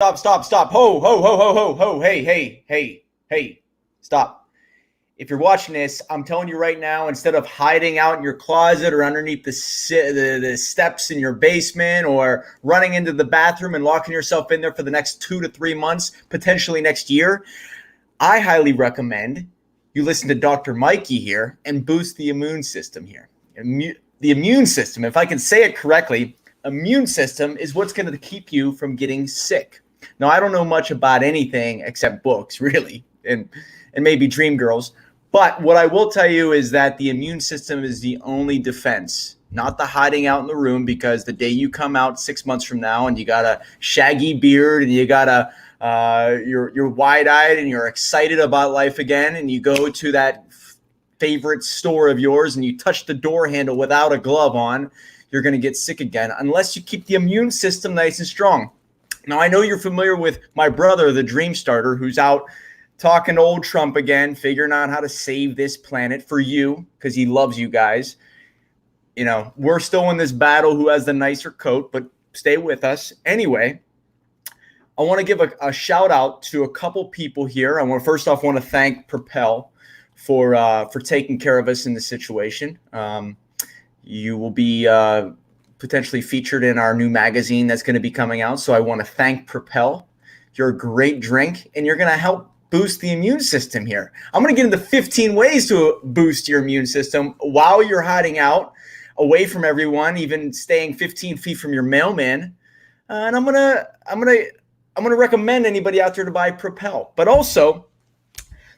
Stop. Ho. Hey. Stop. If you're watching this, I'm telling you right now, instead of hiding out in your closet or underneath the steps in your basement or running into the bathroom and locking yourself in there for the next 2 to 3 months, potentially next year, I highly recommend you listen to Dr. Mikey here and boost the immune system here. The immune system, if I can say it correctly, immune system is what's going to keep you from getting sick. Now, I don't know much about anything except books, really, and maybe dream girls. But what I will tell you is that the immune system is the only defense, not the hiding out in the room, because the day you come out 6 months from now and you got a shaggy beard and you got you're wide-eyed and you're excited about life again, and you go to that favorite store of yours and you touch the door handle without a glove on, you're going to get sick again unless you keep the immune system nice and strong. Now, I know you're familiar with my brother, the Dream Starter, who's out talking to old Trump again, figuring out how to save this planet for you because he loves you guys. You know, we're still in this battle who has the nicer coat, but stay with us. Anyway, I want to give a shout out to a couple people here. I want to thank Propel for taking care of us in this situation. You will be potentially featured in our new magazine that's going to be coming out. So I want to thank Propel. You're a great drink, and you're going to help boost the immune system here. I'm going to get into 15 ways to boost your immune system while you're hiding out, away from everyone, even staying 15 feet from your mailman. And I'm going to recommend anybody out there to buy Propel. But also,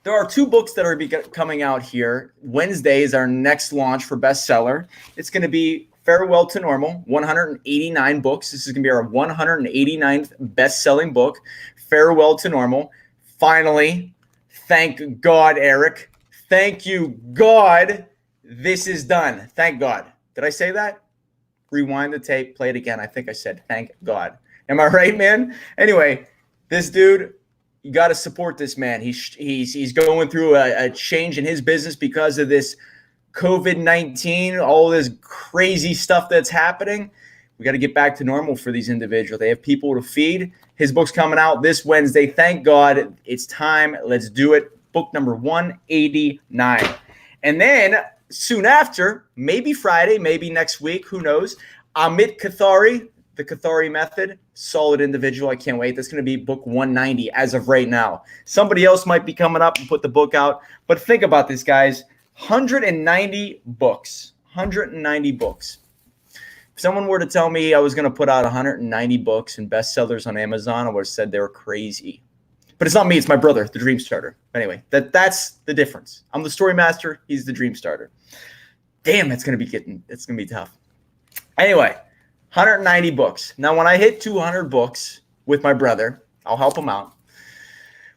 there are 2 books that are coming out here. Wednesday is our next launch for bestseller. It's going to be Farewell to Normal, 189 books. This is going to be our 189th best-selling book, Farewell to Normal. Finally, thank God, Eric. Thank you, God. This is done. Thank God. Did I say that? Rewind the tape, play it again. I think I said thank God. Am I right, man? Anyway, this dude, you got to support this man. He's going through a change in his business because of this COVID-19, all this crazy stuff that's happening. We got to get back to normal for these individuals. They have people to feed. His book's coming out this Wednesday. Thank God. It's time. Let's do it. Book number 189. And then soon after, maybe Friday, maybe next week, who knows, Amit Kathari, The Kathari Method, solid individual. I can't wait. That's going to be book 190 as of right now. Somebody else might be coming up and put the book out. But think about this, guys. 190 books. 190 books. If someone were to tell me I was going to put out 190 books and bestsellers on Amazon, I would have said they were crazy. But it's not me. It's my brother, the Dream Starter. Anyway, that's the difference. I'm the story master. He's the Dream Starter. Damn, it's going to be tough. Anyway, 190 books. Now, when I hit 200 books with my brother, I'll help him out.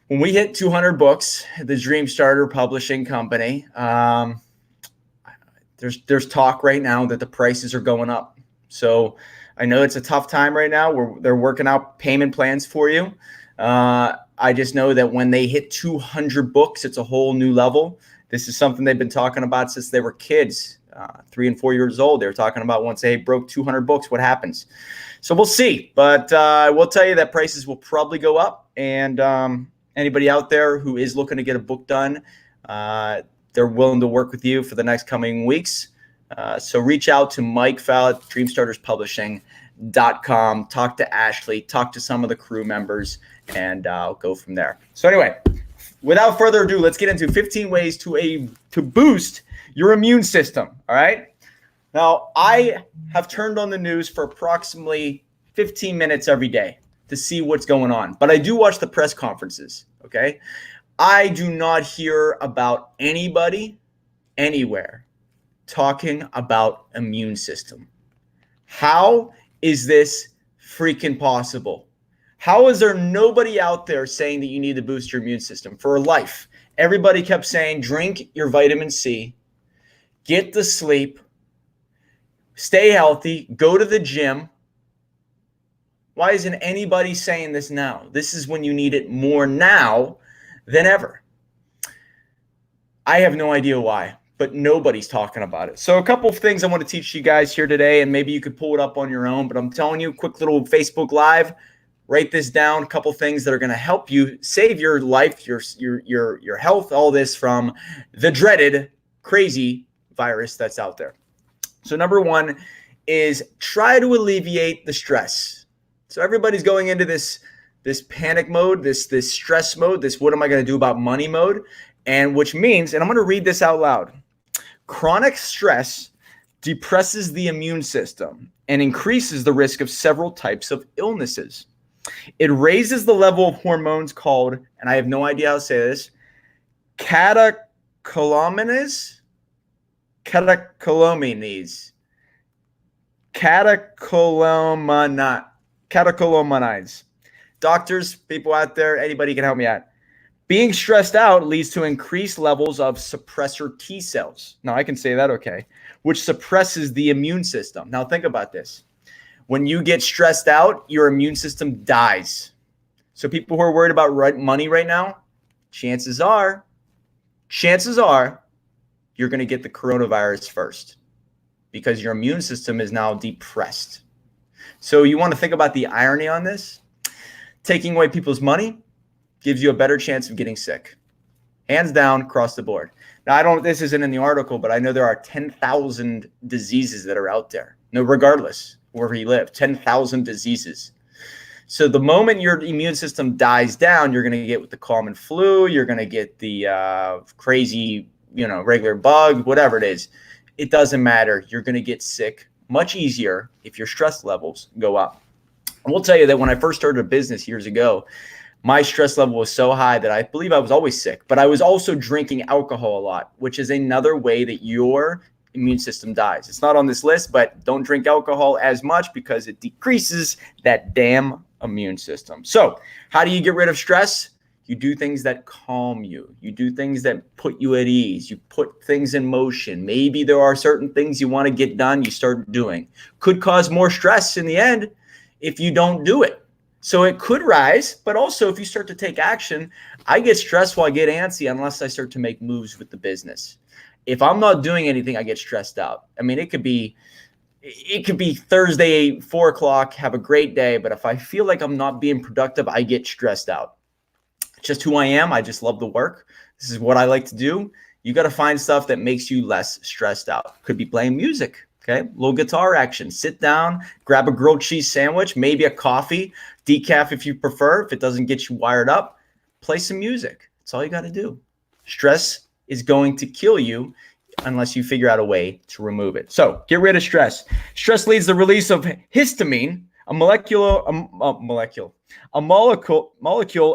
When we hit 200 books, the Dream Starter Publishing Company, there's talk right now that the prices are going up. So I know it's a tough time right now. They're working out payment plans for you. I just know that when they hit 200 books, it's a whole new level. This is something they've been talking about since they were kids, 3 and 4 years old. They were talking about once they broke 200 books, what happens. So we'll see. But I will tell you that prices will probably go up. And anybody out there who is looking to get a book done, they're willing to work with you for the next coming weeks. So reach out to Mike Fallett, DreamStartersPublishing.com. Talk to Ashley, talk to some of the crew members, and I'll go from there. So anyway, without further ado, let's get into 15 ways to boost your immune system. All right. Now, I have turned on the news for approximately 15 minutes every day to see what's going on, but I do watch the press conferences. Okay. I do not hear about anybody anywhere talking about immune system. How is this freaking possible? How is there nobody out there saying that you need to boost your immune system for life? Everybody kept saying, drink your vitamin C, get the sleep, stay healthy, go to the gym. Why isn't anybody saying this now? This is when you need it more now than ever. I have no idea why, but nobody's talking about it. So a couple of things I want to teach you guys here today, and maybe you could pull it up on your own, but I'm telling you, quick little Facebook Live. Write this down, a couple things that are going to help you save your life, your health, all this from the dreaded crazy virus that's out there. So number one is try to alleviate the stress. So everybody's going into this panic mode, this stress mode, this what am I going to do about money mode, and which means, and I'm going to read this out loud, chronic stress depresses the immune system and increases the risk of several types of illnesses. It raises the level of hormones called, and I have no idea how to say this, catecholamines. Catecholamines. Doctors, people out there, anybody can help me out. Being stressed out leads to increased levels of suppressor T cells. Now, I can say that, okay, which suppresses the immune system. Now, think about this. When you get stressed out, your immune system dies. So people who are worried about money right now, chances are you're going to get the coronavirus first because your immune system is now depressed. So you want to think about the irony on this. Taking away people's money gives you a better chance of getting sick. Hands down, across the board. Now, this isn't in the article, but I know there are 10,000 diseases that are out there. No, regardless where you live, 10,000 diseases. So the moment your immune system dies down, you're going to get with the common flu, you're going to get the crazy, regular bug, whatever it is. It doesn't matter. You're going to get sick much easier if your stress levels go up. I will tell you that when I first started a business years ago, my stress level was so high that I believe I was always sick, but I was also drinking alcohol a lot, which is another way that your immune system dies. It's not on this list, but don't drink alcohol as much because it decreases that damn immune system. So how do you get rid of stress? You do things that calm you. You do things that put you at ease. You put things in motion. Maybe there are certain things you want to get done, you start doing. Could cause more stress in the end if you don't do it. So it could rise, but also if you start to take action, I get stressed while I get antsy unless I start to make moves with the business. If I'm not doing anything, I get stressed out. I mean, it could be Thursday, 4:00, have a great day. But if I feel like I'm not being productive, I get stressed out. It's just who I am. I just love the work. This is what I like to do. You got to find stuff that makes you less stressed out. Could be playing music. Okay, a little guitar action. Sit down, grab a grilled cheese sandwich, maybe a coffee, decaf if you prefer. If it doesn't get you wired up, play some music. That's all you got to do. Stress is going to kill you unless you figure out a way to remove it. So get rid of stress. Stress leads to the release of histamine, a molecule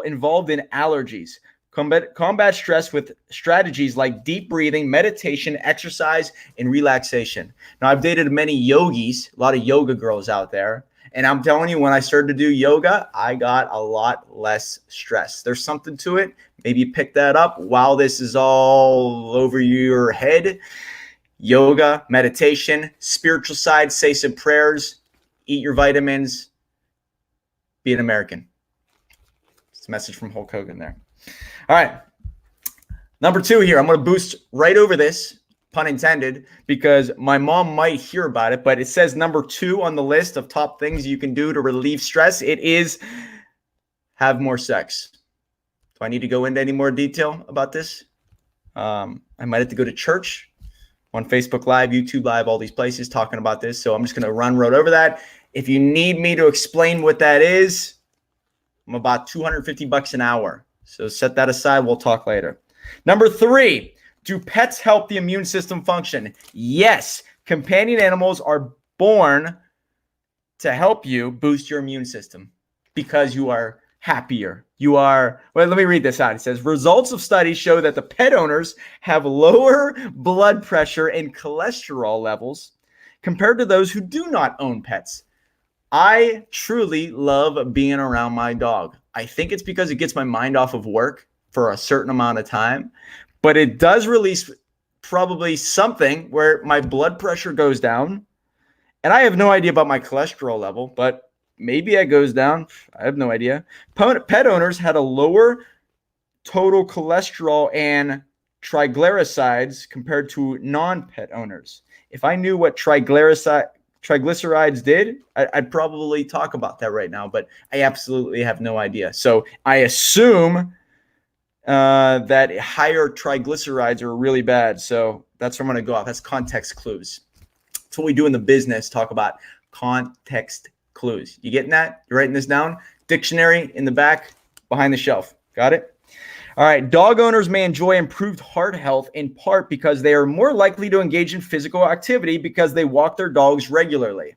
involved in allergies. Combat stress with strategies like deep breathing, meditation, exercise, and relaxation. Now, I've dated many yogis, a lot of yoga girls out there. And I'm telling you, when I started to do yoga, I got a lot less stress. There's something to it. Maybe pick that up while this is all over your head. Yoga, meditation, spiritual side, say some prayers, eat your vitamins, be an American. It's a message from Hulk Hogan there. All right. Number 2 here. I'm going to boost right over this, pun intended, because my mom might hear about it, but it says number 2 on the list of top things you can do to relieve stress. It is have more sex. Do I need to go into any more detail about this? I might have to go to church on Facebook Live, YouTube Live, all these places talking about this. So I'm just going to run right over that. If you need me to explain what that is, I'm about $250 an hour. So set that aside. We'll talk later. Number 3, do pets help the immune system function? Yes. Companion animals are born to help you boost your immune system because you are happier. Let me read this out. It says, results of studies show that the pet owners have lower blood pressure and cholesterol levels compared to those who do not own pets. I truly love being around my dog. I think it's because it gets my mind off of work for a certain amount of time, but it does release probably something where my blood pressure goes down. And I have no idea about my cholesterol level, but maybe it goes down. I have no idea. Pet owners had a lower total cholesterol and triglycerides compared to non-pet owners. If I knew what triglycerides triglycerides did, I'd probably talk about that right now, but I absolutely have no idea. So I assume that higher triglycerides are really bad. So that's where I'm going to go off. That's context clues. That's what we do in the business, talk about context clues. You getting that? You're writing this down? Dictionary in the back behind the shelf. Got it? All right. Dog owners may enjoy improved heart health in part because they are more likely to engage in physical activity because they walk their dogs regularly.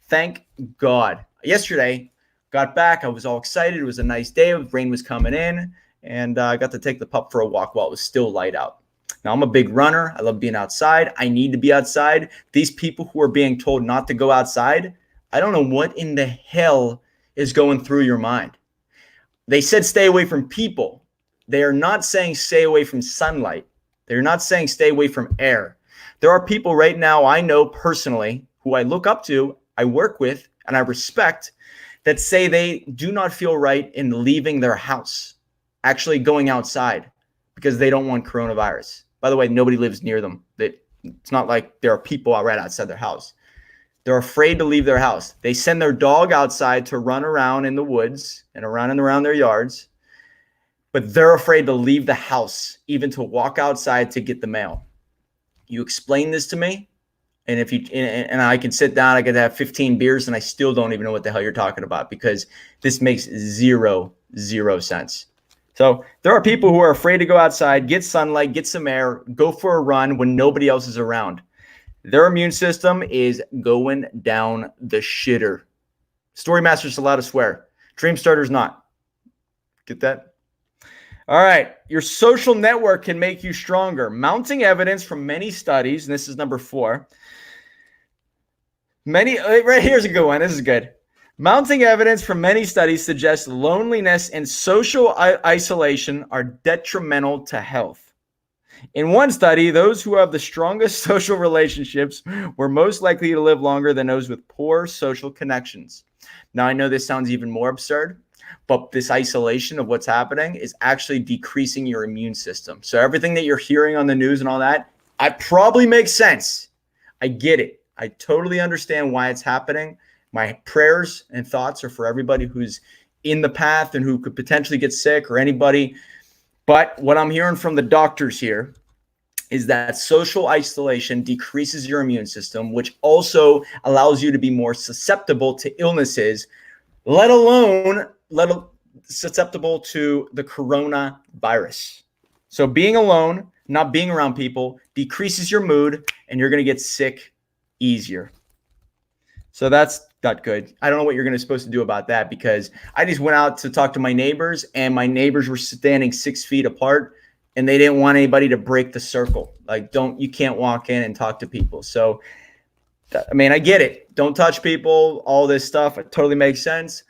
Thank God. Yesterday, got back. I was all excited. It was a nice day. Rain was coming in, and I got to take the pup for a walk while it was still light out. Now, I'm a big runner. I love being outside. I need to be outside. These people who are being told not to go outside, I don't know what in the hell is going through your mind. They said stay away from people. They are not saying stay away from sunlight. They're not saying stay away from air. There are people right now I know personally who I look up to, I work with, and I respect that say they do not feel right in leaving their house, actually going outside because they don't want coronavirus. By the way, nobody lives near them. It's not like there are people right outside their house. They're afraid to leave their house. They send their dog outside to run around in the woods and around their yards. But they're afraid to leave the house, even to walk outside to get the mail. You explain this to me, and if you and I can sit down, I could have 15 beers, and I still don't even know what the hell you're talking about because this makes zero sense. So there are people who are afraid to go outside, get sunlight, get some air, go for a run when nobody else is around. Their immune system is going down the shitter. Storymaster's allowed to swear. Dreamstarter's not. Get that? All right. Your social network can make you stronger. Mounting evidence from many studies, and this is number 4. Right here's a good one. This is good. Mounting evidence from many studies suggests loneliness and social isolation are detrimental to health. In one study, those who have the strongest social relationships were most likely to live longer than those with poor social connections. Now, I know this sounds even more absurd, but this isolation of what's happening is actually decreasing your immune system. So everything that you're hearing on the news and all that, it probably makes sense. I get it. I totally understand why it's happening. My prayers and thoughts are for everybody who's in the path and who could potentially get sick or anybody. But what I'm hearing from the doctors here is that social isolation decreases your immune system, which also allows you to be more susceptible to illnesses, let alone susceptible to the coronavirus. So being alone, not being around people, decreases your mood, and you're going to get sick easier. So that's not good. I don't know what you're supposed to do about that because I just went out to talk to my neighbors, and my neighbors were standing 6 feet apart, and they didn't want anybody to break the circle. Like, you can't walk in and talk to people. So, I mean, I get it. Don't touch people, all this stuff. It totally makes sense.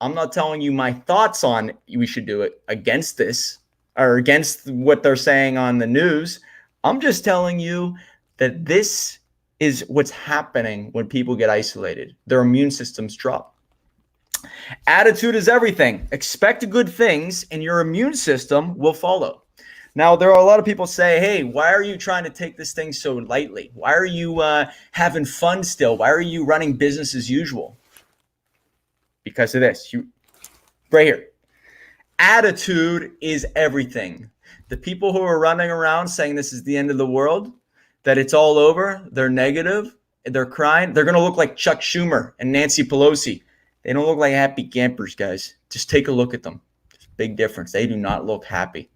I'm not telling you my thoughts on we should do it against this or against what they're saying on the news. I'm just telling you that this is what's happening when people get isolated. Their immune systems drop. Attitude is everything. Expect good things and your immune system will follow. Now, there are a lot of people say, hey, why are you trying to take this thing so lightly? Why are you having fun still? Why are you running business as usual? Because of this. Right here. Attitude is everything. The people who are running around saying this is the end of the world, that it's all over, they're negative, they're crying, they're going to look like Chuck Schumer and Nancy Pelosi. They don't look like happy campers, guys. Just take a look at them. There's a big difference. They do not look happy.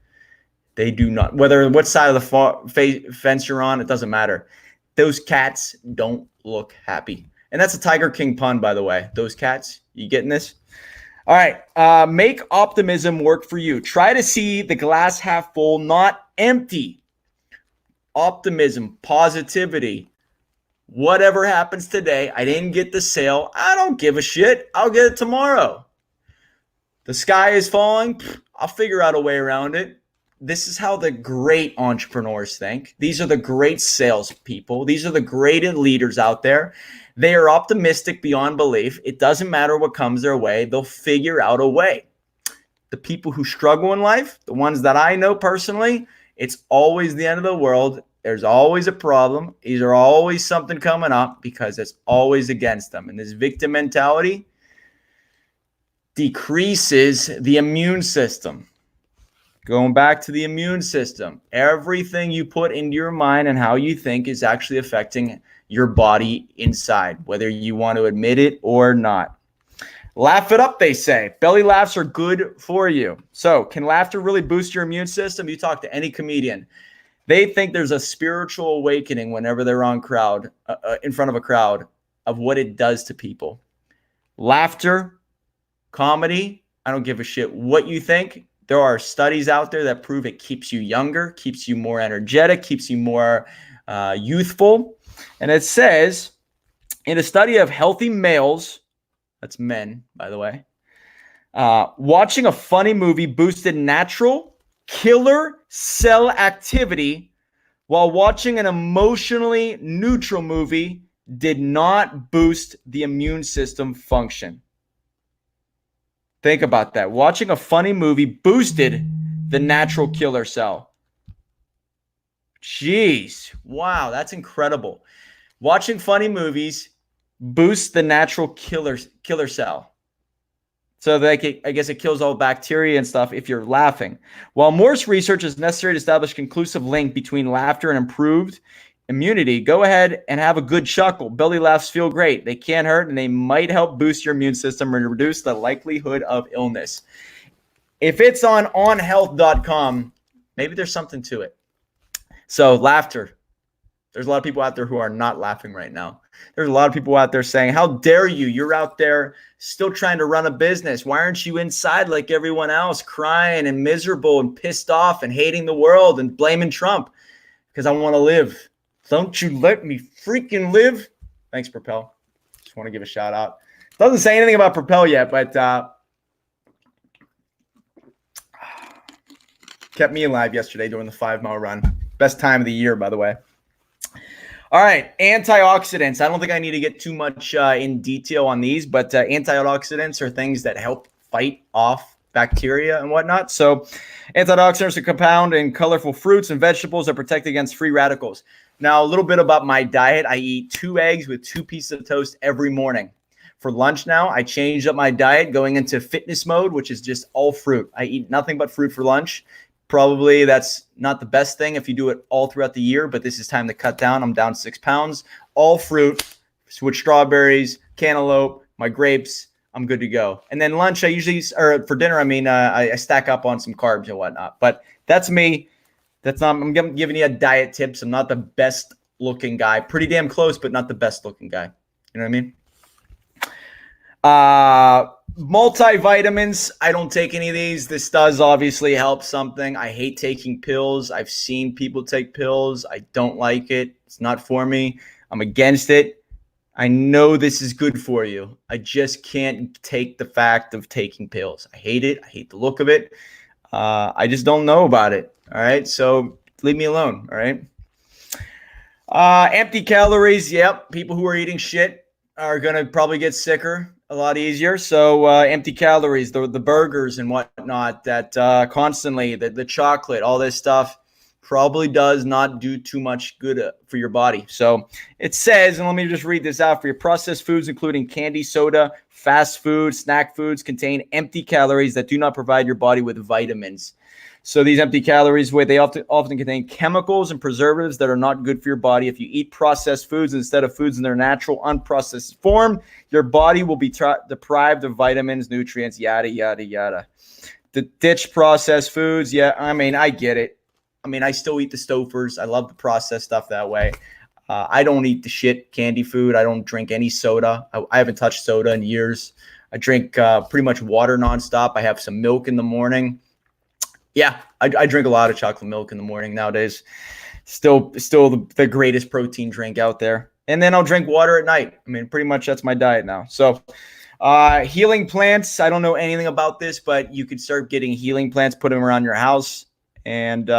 They do not. Whether what side of the fence you're on, it doesn't matter. Those cats don't look happy. And that's a Tiger King pun, by the way. Those cats, you getting this? All right. Make optimism work for you. Try to see the glass half full, not empty. Optimism, positivity. Whatever happens today, I didn't get the sale. I don't give a shit. I'll get it tomorrow. The sky is falling. I'll figure out a way around it. This is how the great entrepreneurs think. These are the great salespeople. These are the great leaders out there. They are optimistic beyond belief. It doesn't matter what comes their way. They'll figure out a way. The people who struggle in life, the ones that I know personally, it's always the end of the world. There's always a problem. These are always something coming up because it's always against them. And this victim mentality decreases the immune system. Going back to the immune system, everything you put into your mind and how you think is actually affecting your body inside, whether you want to admit it or not. Laugh it up, they say. Belly laughs are good for you. So can laughter really boost your immune system? You talk to any comedian. They think there's a spiritual awakening whenever they're in front of a crowd of what it does to people. Laughter, comedy, I don't give a shit what you think. There are studies out there that prove it keeps you younger, keeps you more energetic, keeps you more youthful. And it says in a study of healthy males, that's men, by the way, watching a funny movie boosted natural killer cell activity, while watching an emotionally neutral movie did not boost the immune system function. Think about that. Watching a funny movie boosted the natural killer cell. Jeez. Wow, that's incredible. Watching funny movies boosts the natural killer cell. So I guess it kills all bacteria and stuff if you're laughing. While more research is necessary to establish a conclusive link between laughter and improved immunity, go ahead and have a good chuckle. Belly laughs feel great. They can't hurt, and they might help boost your immune system and reduce the likelihood of illness. If it's on onhealth.com, maybe there's something to it. So laughter. There's a lot of people out there who are not laughing right now. There's a lot of people out there saying, how dare you? You're out there still trying to run a business. Why aren't you inside like everyone else, crying and miserable and pissed off and hating the world and blaming Trump? Because I want to live. Don't you let me freaking live? Thanks, Propel. Just want to give a shout out. Doesn't say anything about Propel yet, but kept me alive yesterday during the 5-mile run. Best time of the year, by the way. All right, antioxidants. I don't think I need to get too much in detail on these, but antioxidants are things that help fight off bacteria and whatnot. So antioxidants are compound in colorful fruits and vegetables that protect against free radicals. Now, a little bit about my diet. I eat 2 eggs with 2 pieces of toast every morning. For lunch now, I changed up my diet going into fitness mode, which is just all fruit. I eat nothing but fruit for lunch. Probably that's not the best thing if you do it all throughout the year, but this is time to cut down. I'm down 6 pounds. All fruit with strawberries, cantaloupe, my grapes. I'm good to go. And then lunch, for dinner, I stack up on some carbs and whatnot. But that's me. I'm giving you a diet tips. I'm not the best looking guy. Pretty damn close, but not the best looking guy. You know what I mean? Multivitamins. I don't take any of these. This does obviously help something. I hate taking pills. I've seen people take pills. I don't like it. It's not for me. I'm against it. I know this is good for you. I just can't take the fact of taking pills. I hate it. I hate the look of it. I just don't know about it. All right. So leave me alone. All right. Empty calories. Yep. People who are eating shit are going to probably get sicker a lot easier. So empty calories, the burgers and whatnot that constantly, the chocolate, all this stuff probably does not do too much good for your body. So it says, and let me just read this out for you, processed foods, including candy, soda, fast food, snack foods, contain empty calories that do not provide your body with vitamins. So these empty calories, they often contain chemicals and preservatives that are not good for your body. If you eat processed foods instead of foods in their natural, unprocessed form, your body will be deprived of vitamins, nutrients, yada, yada, yada. Ditch processed foods. Yeah, I get it. I still eat the Stouffer's. I love the processed stuff that way. I don't eat the shit candy food. I don't drink any soda. I haven't touched soda in years. I drink pretty much water nonstop. I have some milk in the morning. Yeah, I drink a lot of chocolate milk in the morning nowadays. Still the greatest protein drink out there. And then I'll drink water at night. Pretty much that's my diet now. So healing plants. I don't know anything about this, but you could start getting healing plants, put them around your house. And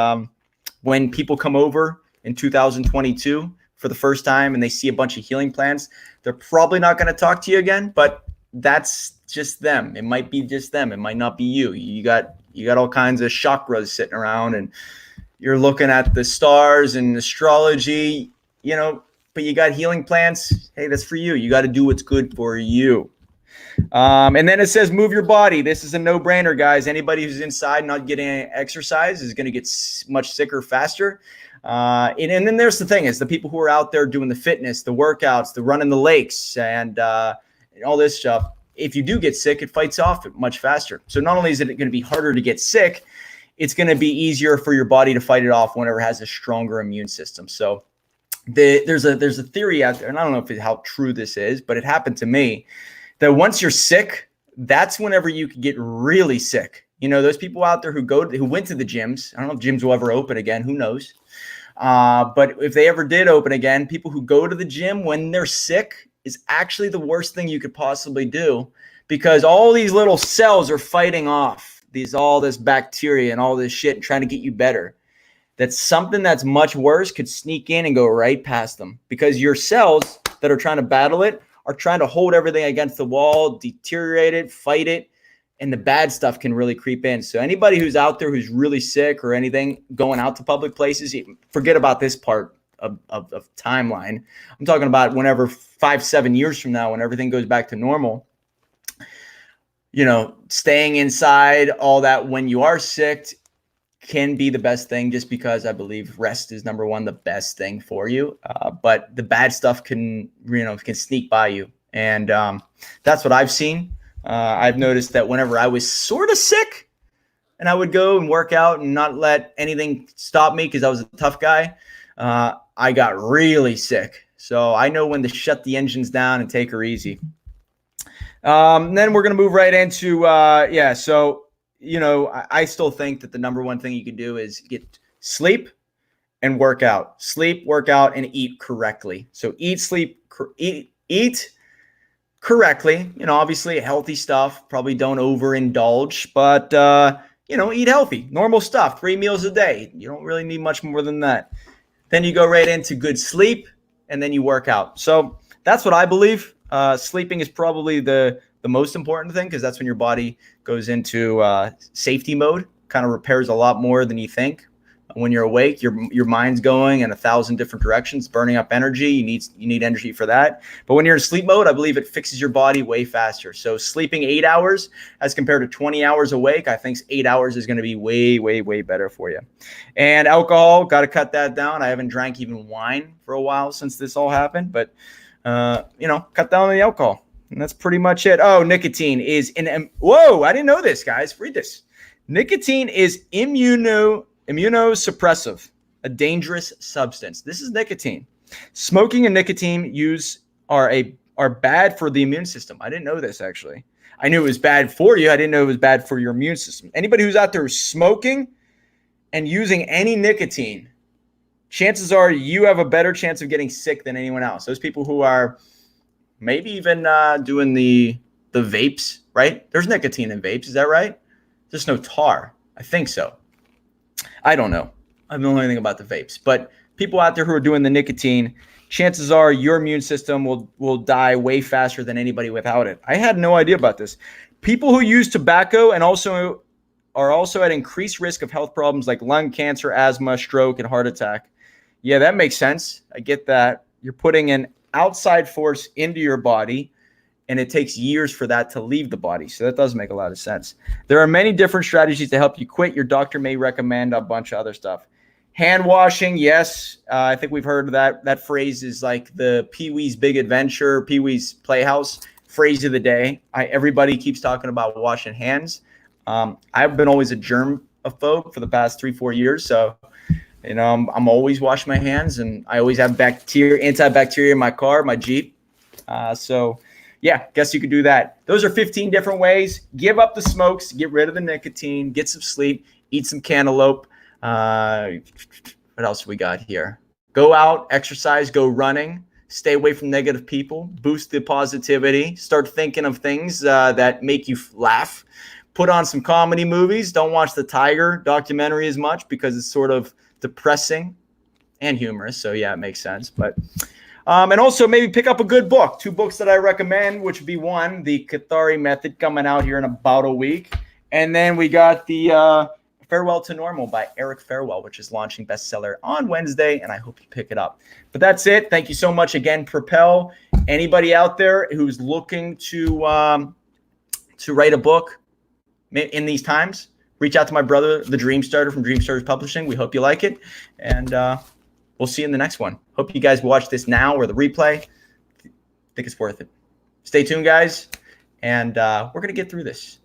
when people come over in 2022 for the first time and they see a bunch of healing plants, they're probably not going to talk to you again, but that's just them. It might be just them. It might not be you. You got all kinds of chakras sitting around and you're looking at the stars and astrology, but you got healing plants. Hey, that's for you. You got to do what's good for you. And then it says move your body. This is a no-brainer, guys. Anybody who's inside not getting exercise is going to get much sicker faster. And then there's the thing is the people who are out there doing the fitness, the workouts, the running the lakes, and all this stuff. If you do get sick, it fights off it much faster. So not only is it going to be harder to get sick, it's going to be easier for your body to fight it off whenever it has a stronger immune system. So there's a theory out there, and I don't know how true this is, but it happened to me, that once you're sick, that's whenever you can get really sick. Those people out there who went to the gyms. I don't know if gyms will ever open again. Who knows? But if they ever did open again, people who go to the gym when they're sick is actually the worst thing you could possibly do, because all these little cells are fighting off all this bacteria and all this shit and trying to get you better. That's something that's much worse could sneak in and go right past them, because your cells that are trying to battle it are trying to hold everything against the wall, deteriorate it, fight it, and the bad stuff can really creep in. So anybody who's out there who's really sick or anything, going out to public places, forget about this part of timeline. I'm talking about whenever 5-7 years from now, when everything goes back to normal, staying inside, all that when you are sick can be the best thing, just because I believe rest is number one, the best thing for you. But the bad stuff can sneak by you. And that's what I've seen. I've noticed that whenever I was sort of sick and I would go and work out and not let anything stop me because I was a tough guy, I got really sick. So I know when to shut the engines down and take her easy. Then we're going to move right into, So, I still think that the number one thing you can do is get sleep and work out. Sleep, work out, and eat correctly. So eat, sleep, eat correctly. Obviously healthy stuff. Probably don't overindulge, but, eat healthy, normal stuff, 3 meals a day. You don't really need much more than that. Then you go right into good sleep, and then you work out. So that's what I believe. Sleeping is probably the most important thing, because that's when your body goes into safety mode, kind of repairs a lot more than you think. When you're awake, your mind's going in 1,000 different directions, burning up energy. You need energy for that. But when you're in sleep mode, I believe it fixes your body way faster. So sleeping 8 hours as compared to 20 hours awake, I think 8 hours is going to be way, way, way better for you. And alcohol, got to cut that down. I haven't drank even wine for a while since this all happened, but cut down on the alcohol. And that's pretty much it. Oh, nicotine is whoa, I didn't know this, guys. Read this. Nicotine is immunosuppressive, a dangerous substance. This is nicotine. Smoking and nicotine use are bad for the immune system. I didn't know this, actually. I knew it was bad for you. I didn't know it was bad for your immune system. Anybody who's out there smoking and using any nicotine, chances are you have a better chance of getting sick than anyone else. Those people who are maybe even doing the vapes, right? There's nicotine in vapes. Is that right? There's no tar. I think so. I don't know. I don't know anything about the vapes. But people out there who are doing the nicotine, chances are your immune system will die way faster than anybody without it. I had no idea about this. People who use tobacco and are also at increased risk of health problems like lung cancer, asthma, stroke, and heart attack. Yeah, that makes sense. I get that. You're putting an outside force into your body, and it takes years for that to leave the body. So that does make a lot of sense. There are many different strategies to help you quit. Your doctor may recommend a bunch of other stuff. Hand washing, yes. I think we've heard of that. That phrase is like the Pee-wee's Big Adventure, Pee-wee's Playhouse phrase of the day. Everybody keeps talking about washing hands. I've been always a germaphobe for the past 3-4 years. So, I'm always washing my hands, and I always have antibacterial in my car, my Jeep. Yeah, guess you could do that. Those are 15 different ways. Give up the smokes, get rid of the nicotine, get some sleep, eat some cantaloupe. What else we got here? Go out, exercise, go running, stay away from negative people, boost the positivity, start thinking of things that make you laugh. Put on some comedy movies. Don't watch the Tiger documentary as much because it's sort of depressing and humorous. So yeah, it makes sense. But and also maybe pick up a good book. 2 books that I recommend, which would be one, The Kathari Method, coming out here in about a week. And then we got the Farewell to Normal by Eric Farewell, which is launching bestseller on Wednesday, and I hope you pick it up. But that's it. Thank you so much again, Propel. Anybody out there who's looking to write a book in these times, reach out to my brother, the Dream Starter from Dream Starters Publishing. We hope you like it, and we'll see you in the next one. Hope you guys watch this now or the replay. I think it's worth it. Stay tuned, guys, and we're going to get through this.